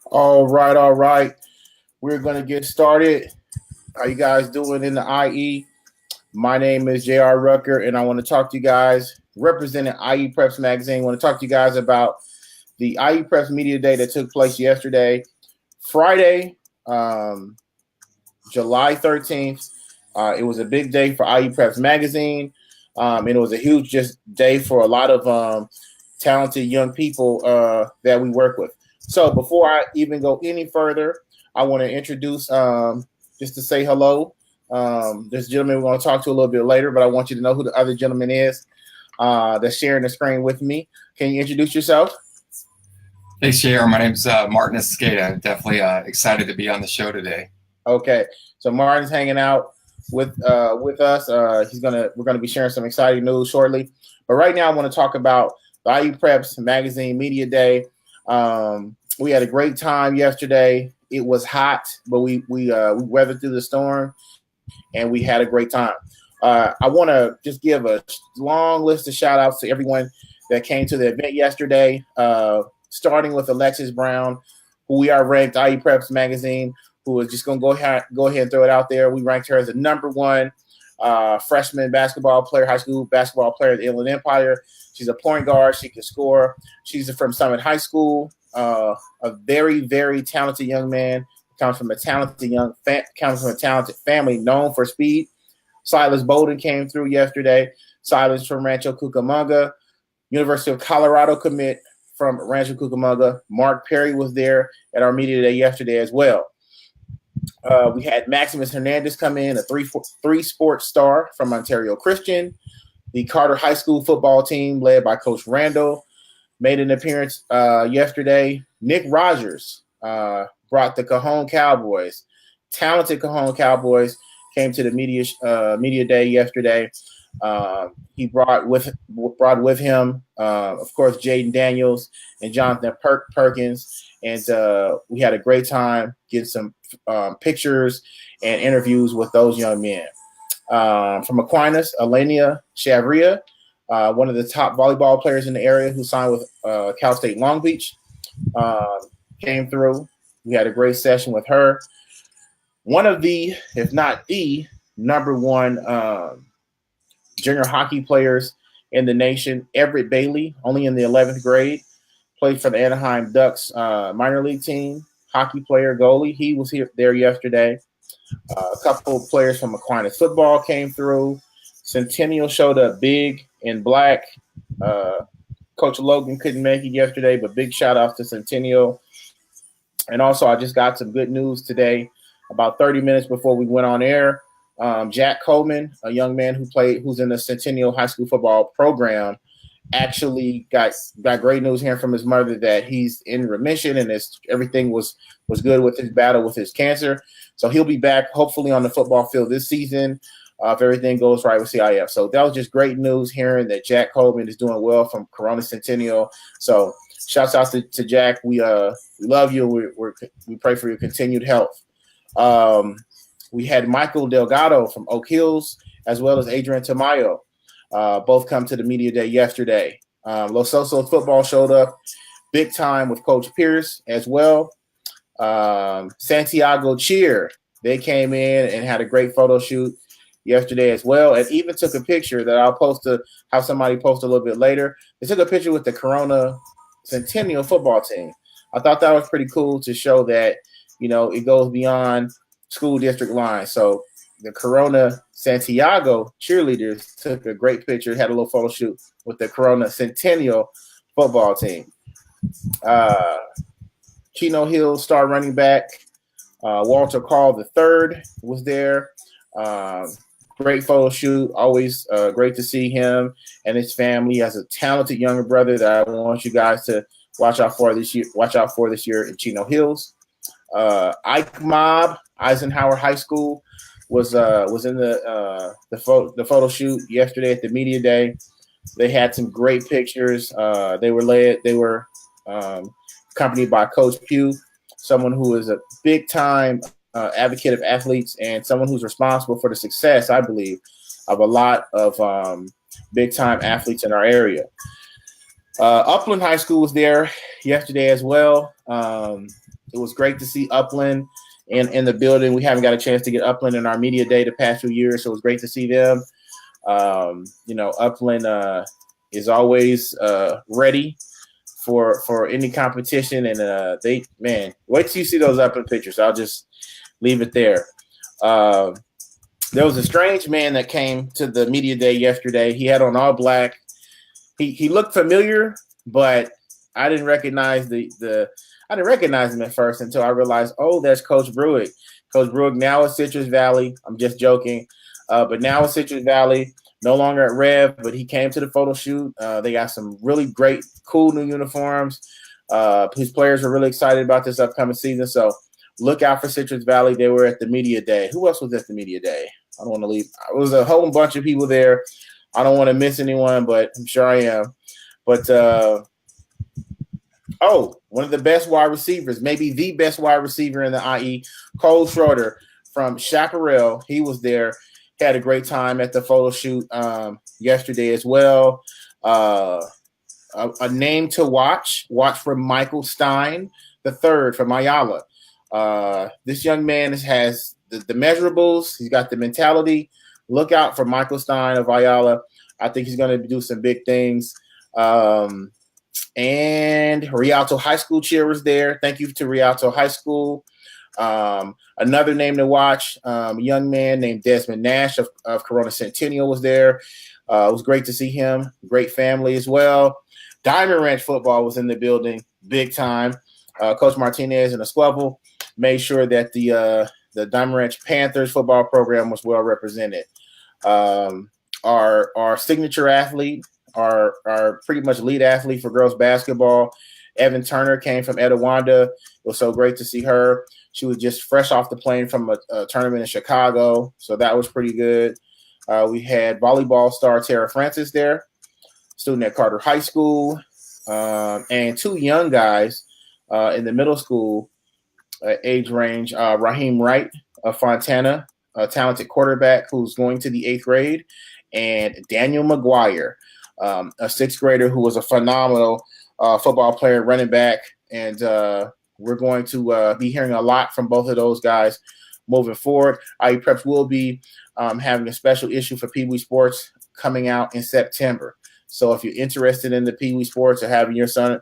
All right, all right. We're gonna get started. How you guys doing in the IE? My name is J.R. Rucker, and I want to talk to you guys representing IE Preps Magazine. I want to talk to you guys about the IE Preps Media Day that took place yesterday, Friday, um, July 13th. It was a big day for IE Preps Magazine, and it was a huge just day for a lot of talented young people that we work with. So before I even go any further, I want to introduce just to say hello. This gentleman we're going to talk to a little bit later, but I want you to know who the other gentleman is that's sharing the screen with me. Can you introduce yourself? Thanks, JR. My name's Martin Esqueda. Definitely excited to be on the show today. Okay, so Martin's hanging out with us. We're gonna be sharing some exciting news shortly. But right now, I want to talk about the IU Preps Magazine Media Day. We had a great time yesterday. It was hot, but we weathered through the storm, and we had a great time. I want to just give a long list of shout outs to everyone that came to the event yesterday, starting with Alexis Brown, who we are ranked IE Preps Magazine, who is just going to go ahead and throw it out there. We ranked her as the number one freshman basketball player, high school basketball player at the Inland Empire. She's a point guard. She can score. She's from Summit High School. A very, very talented young man. Comes from a talented family known for speed. Silas Bolden came through yesterday. Silas from Rancho Cucamonga. University of Colorado commit from Rancho Cucamonga. Mark Perry was there at our media day yesterday as well. We had Maximus Hernandez come in, a three sports star from Ontario Christian. The Carter High School football team, led by Coach Randall, made an appearance yesterday. Nick Rogers brought the Cajon Cowboys. Talented Cajon Cowboys came to the media day yesterday. He brought with him, of course, Jaden Daniels and Jonathan Perkins, and we had a great time getting some pictures and interviews with those young men. From Aquinas, Elenia Chavria, one of the top volleyball players in the area who signed with Cal State Long Beach, came through. We had a great session with her. One of the, if not the, number one junior hockey players in the nation, Everett Bailey, only in the 11th grade, played for the Anaheim Ducks minor league team, hockey player, goalie. He was there yesterday. A couple of players from Aquinas football came through. Centennial showed up big in black. Coach Logan couldn't make it yesterday, but big shout out to Centennial. And also, I just got some good news today. About 30 minutes before we went on air, Jack Coleman, a young man who's in the Centennial High School football program, actually got great news hearing from his mother that he's in remission and everything was good with his battle with his cancer. So he'll be back hopefully on the football field this season if everything goes right with CIF. So that was just great news hearing that Jack Coleman is doing well from Corona Centennial. So shouts out to Jack. We love you. We pray for your continued health. We had Michael Delgado from Oak Hills as well as Adrian Tamayo. Both come to the media day yesterday. Los Osos football showed up big time with Coach Pierce as well. Santiago Cheer, they came in and had a great photo shoot yesterday as well, and even took a picture that I'll post to have somebody post a little bit later. They took a picture with the Corona Centennial football team. I thought that was pretty cool to show that, it goes beyond school district lines. So the Corona Santiago cheerleaders took a great picture, had a little photo shoot with the Corona Centennial football team. Chino Hills star running back Walter Call III was there. Great photo shoot. Always great to see him and his family. He has a talented younger brother that I want you guys to watch out for this year in Chino Hills. Ike Mob, Eisenhower High School, was in the photo shoot yesterday at the media day. They had some great pictures. They were accompanied by Coach Pugh, someone who is a big time advocate of athletes and someone who's responsible for the success, I believe, of a lot of big time athletes in our area. Upland High School was there yesterday as well. It was great to see Upland in the building. We haven't got a chance to get Upland in our media day the past few years, so it was great to see them. Upland is always ready for any competition, and wait till you see those Upland pictures. I'll just leave it there. There was a strange man that came to the media day yesterday. He had on all black. He looked familiar, but I didn't recognize I didn't recognize him at first until I realized, oh, that's Coach Bruick. Coach Bruick now at Citrus Valley. I'm just joking, but now at Citrus Valley, no longer at Rev, but he came to the photo shoot. They got some really great, cool new uniforms. His players are really excited about this upcoming season, so look out for Citrus Valley. They were at the media day. Who else was at the media day? I don't want to leave. It was a whole bunch of people there. I don't want to miss anyone, but I'm sure I am. But, one of the best wide receivers, maybe the best wide receiver in the IE, Cole Schroeder from Chaparral. He was there. Had a great time at the photo shoot yesterday as well. A name to watch for Michael Stein III from Ayala. This young man has the measurables. He's got the mentality. Look out for Michael Stein of Ayala. I think he's going to do some big things. And Rialto High School cheer was there. Thank you to Rialto High School. Another name to watch, a young man named Desmond Nash of Corona Centennial was there. It was great to see him. Great family as well. Diamond Ranch football was in the building big time. Coach Martinez and Esqueda made sure that the Diamond Ranch Panthers football program was well represented. Our signature athlete, our pretty much lead athlete for girls basketball, Evan Turner, came from Etowanda. It was so great to see her. She was just fresh off the plane from a tournament in Chicago, so that was pretty good. We had volleyball star Tara Francis there, student at Carter High School, and two young guys in the middle school age range, Raheem Wright of Fontana, a talented quarterback who's going to the 8th grade, and Daniel McGuire, a 6th grader who was a phenomenal football player, running back, and we're going to be hearing a lot from both of those guys moving forward. IE Preps will be having a special issue for Pee Wee Sports coming out in September. So if you're interested in the Pee Wee Sports or having your son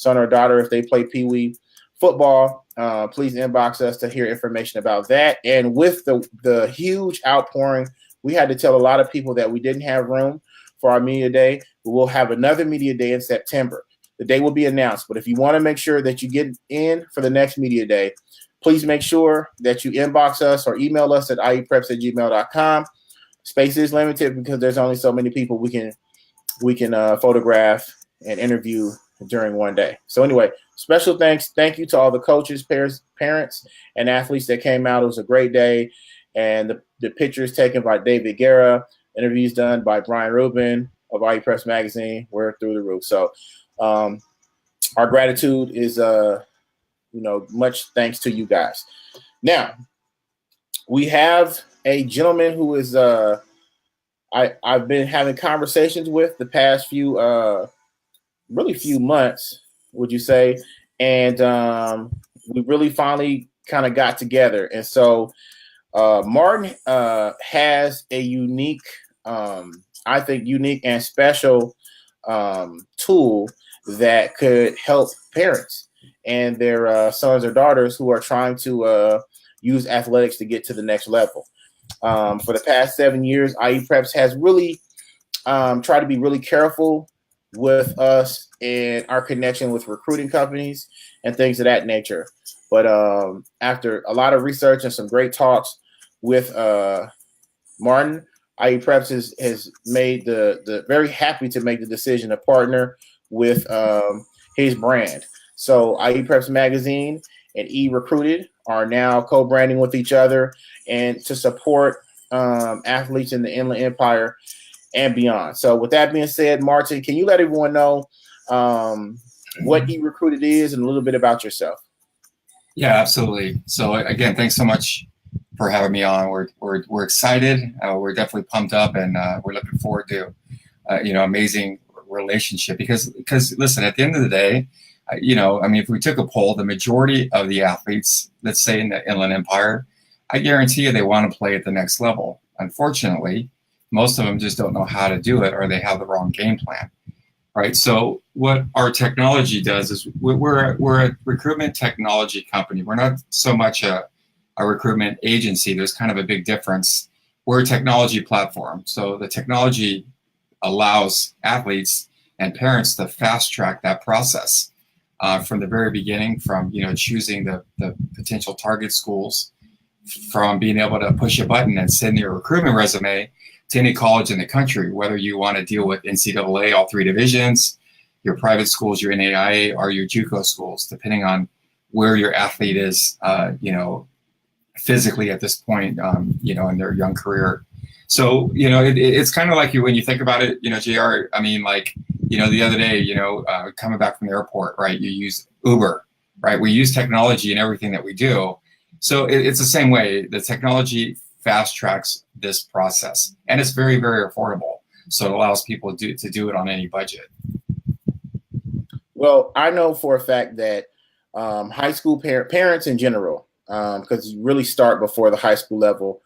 or daughter, if they play Pee Wee football, please inbox us to hear information about that. And with the huge outpouring, we had to tell a lot of people that we didn't have room for our media day. We will have another media day in September. The day will be announced, but if you want to make sure that you get in for the next media day, please make sure that you inbox us or email us at iepreps@gmail.com. Space is limited because there's only so many people we can photograph and interview during one day. So anyway, special thank you to all the coaches, parents, and athletes that came out. It was a great day, and the pictures taken by David Guerra, interviews done by Brian Rubin of IE Press Magazine were through the roof. So our gratitude is much thanks to you guys. Now, we have a gentleman who is I've been having conversations with the past few months, would you say? And we really finally kind of got together. And so Martin has a unique and special tool that could help parents and their sons or daughters who are trying to use athletics to get to the next level. For the past 7 years, IE Preps has really tried to be really careful with us and our connection with recruiting companies and things of that nature. But after a lot of research and some great talks with Martin, IE Preps has made the very happy to make the decision to partner with his brand. So IE Preps Magazine and eRecruited are now co-branding with each other and to support athletes in the Inland Empire and beyond. So with that being said, Martin, can you let everyone know what eRecruited is and a little bit about yourself? Yeah, absolutely. So again, thanks so much for having me on. We're excited. We're definitely pumped up, and we're looking forward to amazing relationship because listen, at the end of the day, I mean, if we took a poll, the majority of the athletes, let's say in the Inland Empire, I guarantee you they want to play at the next level. Unfortunately, most of them just don't know how to do it, or they have the wrong game plan, right? So what our technology does is we're a recruitment technology company. We're not so much a recruitment agency. There's kind of a big difference. We're a technology platform. So the technology allows athletes and parents to fast track that process from the very beginning, from choosing the potential target schools, from being able to push a button and send your recruitment resume to any college in the country, whether you want to deal with NCAA, all three divisions, your private schools, your NAIA, or your JUCO schools, depending on where your athlete is, physically at this point, in their young career. So, it's kind of like when you think about it, JR, I mean, like, the other day, coming back from the airport, right, you use Uber, right? We use technology in everything that we do. So it's the same way. The technology fast tracks this process, and it's very, very affordable. So it allows people to do it on any budget. Well, I know for a fact that high school parents in general, because you really start before the high school level,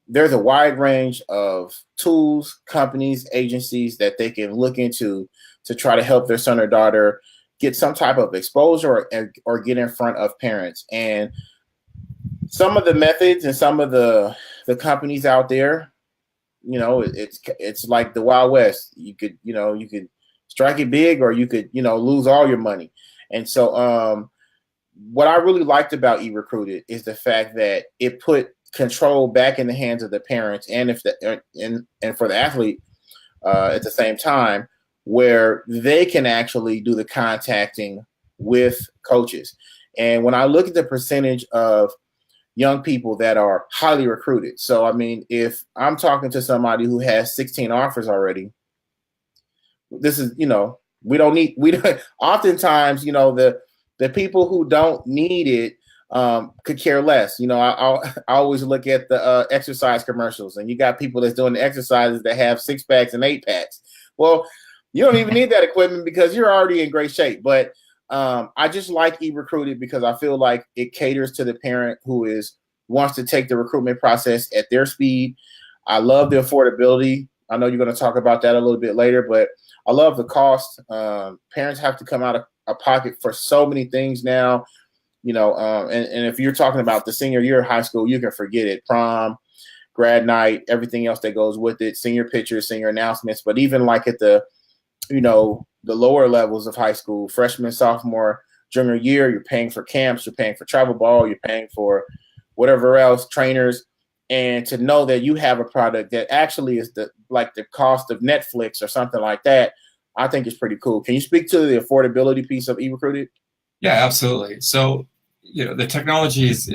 there's a wide range of tools, companies, agencies that they can look into to try to help their son or daughter get some type of exposure or get in front of parents. And some of the methods and some of the companies out there, it's like the Wild West. You could strike it big, or you could, lose all your money. And so what I really liked about eRecruited is the fact that it put control back in the hands of the parents and for the athlete at the same time, where they can actually do the contacting with coaches. And when I look at the percentage of young people that are highly recruited, so I mean, if I'm talking to somebody who has 16 offers already, this is, oftentimes, the people who don't need it could care less. I always look at the exercise commercials, and you got people that's doing the exercises that have 6-packs and 8-packs. Well, you don't even need that equipment because you're already in great shape. But I just like eRecruited because I feel like it caters to the parent who wants to take the recruitment process at their speed. I love the affordability. I know you're going to talk about that a little bit later, but I love the cost. Parents have to come out of pocket for so many things now. And if you're talking about the senior year of high school, you can forget it. Prom, grad night, everything else that goes with it, senior pictures, senior announcements. But even like at the lower levels of high school, freshman, sophomore, junior year, you're paying for camps, you're paying for travel ball, you're paying for whatever else, trainers. And to know that you have a product that actually is the cost of Netflix or something like that, I think is pretty cool. Can you speak to the affordability piece of eRecruited? Yeah, absolutely. So, the technology is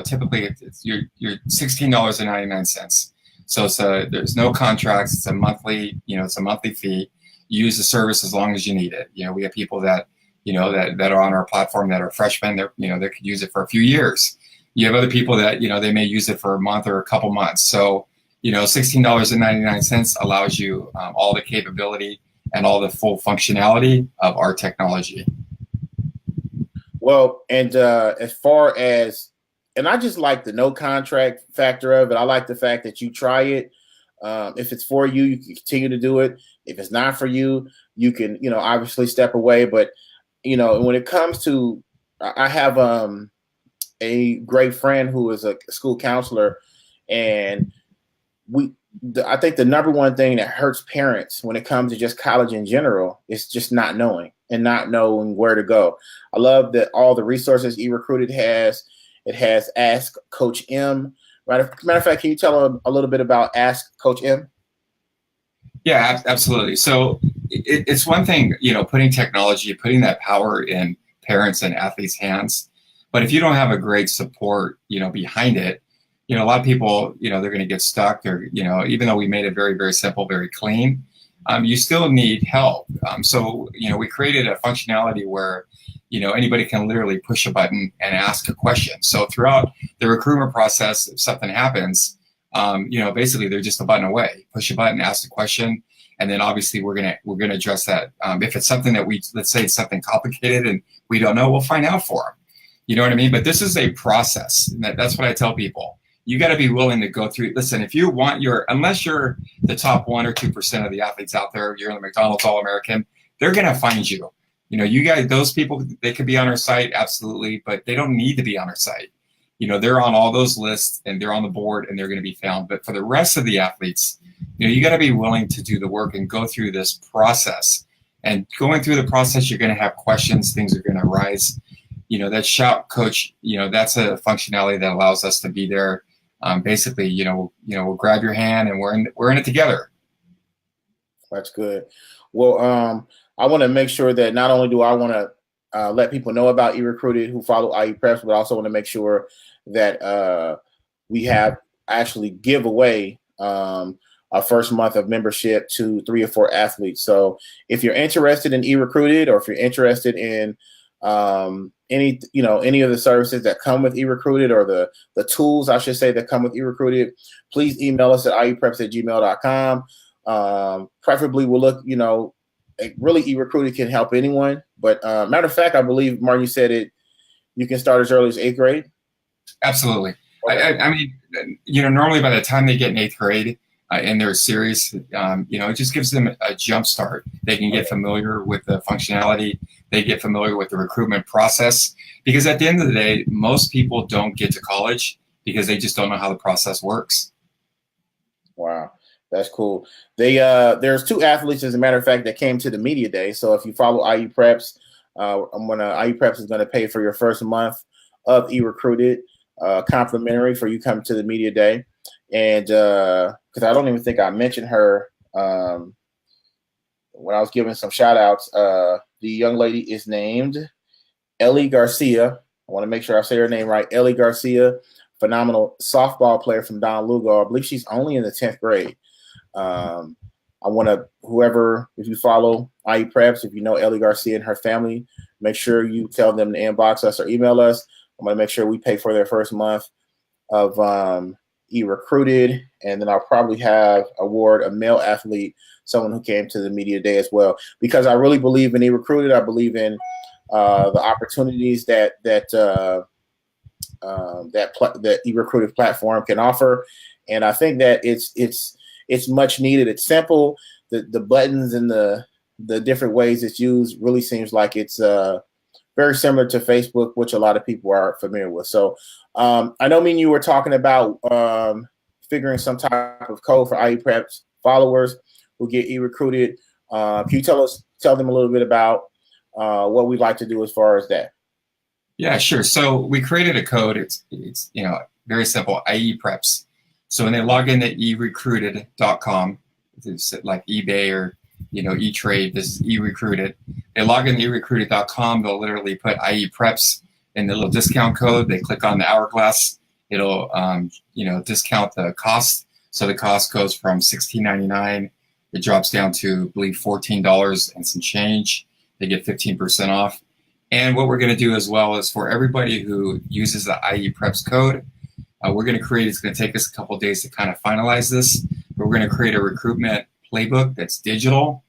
typically it's your $16.99. So there's no contracts. It's a monthly, it's a monthly fee. You use the service as long as you need it. We have people that, that are on our platform that are freshmen. They could use it for a few years. You have other people that, they may use it for a month or a couple months. So, $16.99 allows you all the capability and all the full functionality of our technology. Well, and as far as, and I just like the no contract factor of it. I like the fact that you try it. If it's for you, you can continue to do it. If it's not for you, you can, obviously step away. But, when it comes to, I have a great friend who is a school counselor, and I think the number one thing that hurts parents when it comes to just college in general is just not knowing and not knowing where to go. I love that all the resources eRecruited has. It has Ask Coach M. Matter of fact, can you tell them a little bit about Ask Coach M? Yeah, absolutely. So it's one thing, putting technology, putting that power in parents and athletes' hands. But if you don't have a great support, behind it, a lot of people, they're going to get stuck. Or, even though we made it very, very simple, very clean, you still need help. So, we created a functionality where, anybody can literally push a button and ask a question. So throughout the recruitment process, if something happens, basically they're just a button away. Push a button, ask a question, And then obviously we're gonna address that. If it's something that let's say it's something complicated and we don't know, we'll find out for them. You know what I mean? But this is a process. And that's what I tell people. You got to be willing to go through. Listen, if you want unless you're the top 1 or 2% of the athletes out there, you're in the McDonald's All-American, they're going to find you. You know, you guys, those people, they could be on our site, absolutely, but they don't need to be on our site. You know, they're on all those lists and they're on the board and they're going to be found. But for the rest of the athletes, you know, you got to be willing to do the work and go through this process. And going through the process, you're going to have questions, things are going to arise. You know, that shout coach, you know, that's a functionality that allows us to be there. Basically, we'll grab your hand and we're in it together. That's good. Well, I want to make sure that not only do I want to let people know about eRecruited who follow IE Preps, but I also want to make sure that we have actually give away our first month of membership to 3 or 4 athletes. So if you're interested in eRecruited, or if you're interested in any of the services that come with eRecruited, or the tools, I should say, that come with eRecruited, please email us at iepreps@gmail.com. Preferably, we'll look, really eRecruited can help anyone. But matter of fact, I believe, Martin, you said you can start as early as 8th grade. Absolutely. Okay. I mean, normally by the time they get in 8th grade and they're serious, it just gives them a jump start. They can get familiar with the functionality. They get familiar with the recruitment process, because at the end of the day, most people don't get to college because they just don't know how the process works. Wow, that's cool. There's 2 athletes, as a matter of fact, that came to the media day. So if you follow IE Preps, IE Preps is going to pay for your first month of eRecruited, complimentary for you coming to the media day. And because I don't even think I mentioned her when I was giving some shout outs. The young lady is named Ellie Garcia. I want to make sure I say her name right. Ellie Garcia, phenomenal softball player from Don Lugo. I believe she's only in the 10th grade. I want to, if you follow IE Preps, if you know Ellie Garcia and her family, make sure you tell them to inbox us or email us. I'm going to make sure we pay for their first month of eRecruited, and then I'll probably award a male athlete, someone who came to the media day as well, because I really believe in eRecruited. I believe in the opportunities that eRecruited platform can offer, and I think that it's much needed. It's simple. The buttons and the different ways it's used really seems like it's very similar to Facebook, which a lot of people are familiar with. So I know me and you were talking about figuring some type of code for IE Preps followers who get eRecruited. Can you tell them a little bit about what we'd like to do as far as that? Yeah, sure. So we created a code. It's very simple, IE Preps. So when they log into erecruited.com, it's like eBay or E-Trade, this is eRecruited. They log in erecruited.com, they'll literally put IE Preps in the little discount code. They click on the hourglass. It'll discount the cost. So the cost goes from $16.99. It drops down to, I believe, $14 and some change. They get 15% off. And what we're going to do as well is, for everybody who uses the IE Preps code, we're going to create, it's going to take us a couple of days to kind of finalize this, but we're going to create a recruitment playbook that's digital,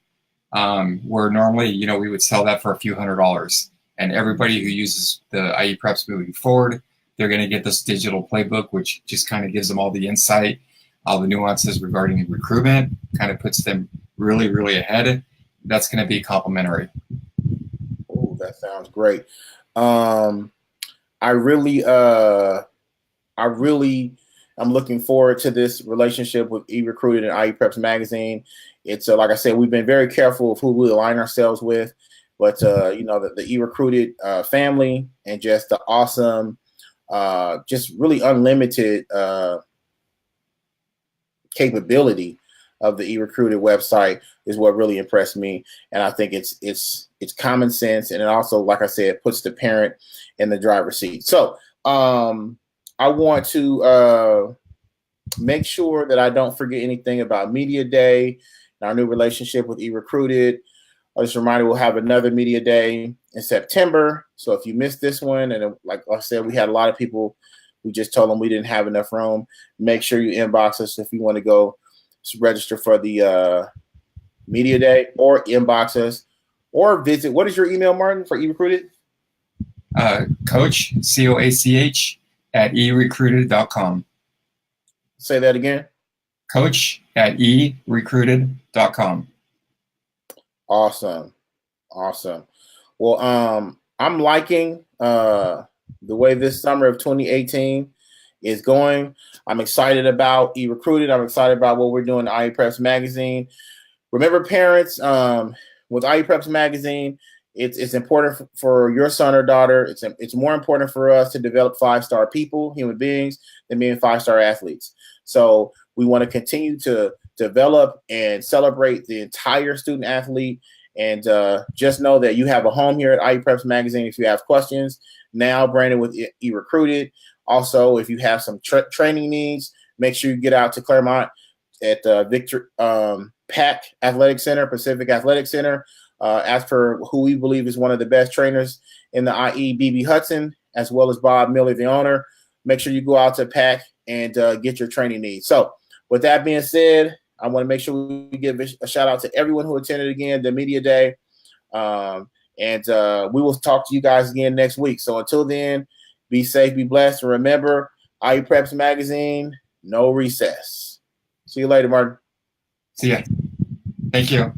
where normally, we would sell that for a few $100s. And everybody who uses the IE Preps moving forward, they're going to get this digital playbook, which just kind of gives them all the insight, all the nuances regarding recruitment, kind of puts them really, really ahead. That's going to be complimentary. Oh, that sounds great. I'm looking forward to this relationship with eRecruited and IE Preps Magazine. It's like I said, we've been very careful of who we align ourselves with, but the eRecruited family and just the awesome, just really unlimited capability of the eRecruited website is what really impressed me. And I think it's common sense, and it also, like I said, puts the parent in the driver's seat. So I want to make sure that I don't forget anything about Media Day and our new relationship with eRecruited. I'll just remind you, we'll have another Media Day in September. So if you missed this one, and like I said, we had a lot of people, we just told them we didn't have enough room. Make sure you inbox us if you want to go register for the Media Day, or inbox us, or visit. What is your email, Martin, for eRecruited? Coach, COACH, at erecruited.com. Say that again. Coach at erecruited.com. Awesome. Awesome. Well, I'm liking the way this summer of 2018 is going. I'm excited about eRecruited. I'm excited about what we're doing at IE Preps Magazine. Remember, parents, with IE Preps Magazine, it's important for your son or daughter. It's more important for us to develop 5-star people, human beings, than being 5-star athletes. So we want to continue to develop and celebrate the entire student athlete. And just know that you have a home here at IE Preps Magazine. If you have questions, now branded with eRecruited. Also, if you have some training needs, make sure you get out to Claremont at Victor PAC Athletic Center, Pacific Athletic Center. As for who we believe is one of the best trainers in the IE, BB Hudson, as well as Bob Miller, the owner. Make sure you go out to PAC and get your training needs. So with that being said, I want to make sure we give a shout out to everyone who attended again the media day. And we will talk to you guys again next week. So until then, be safe, be blessed, and remember, IE Preps Magazine, no recess. See you later, Martin. See ya. Thank you.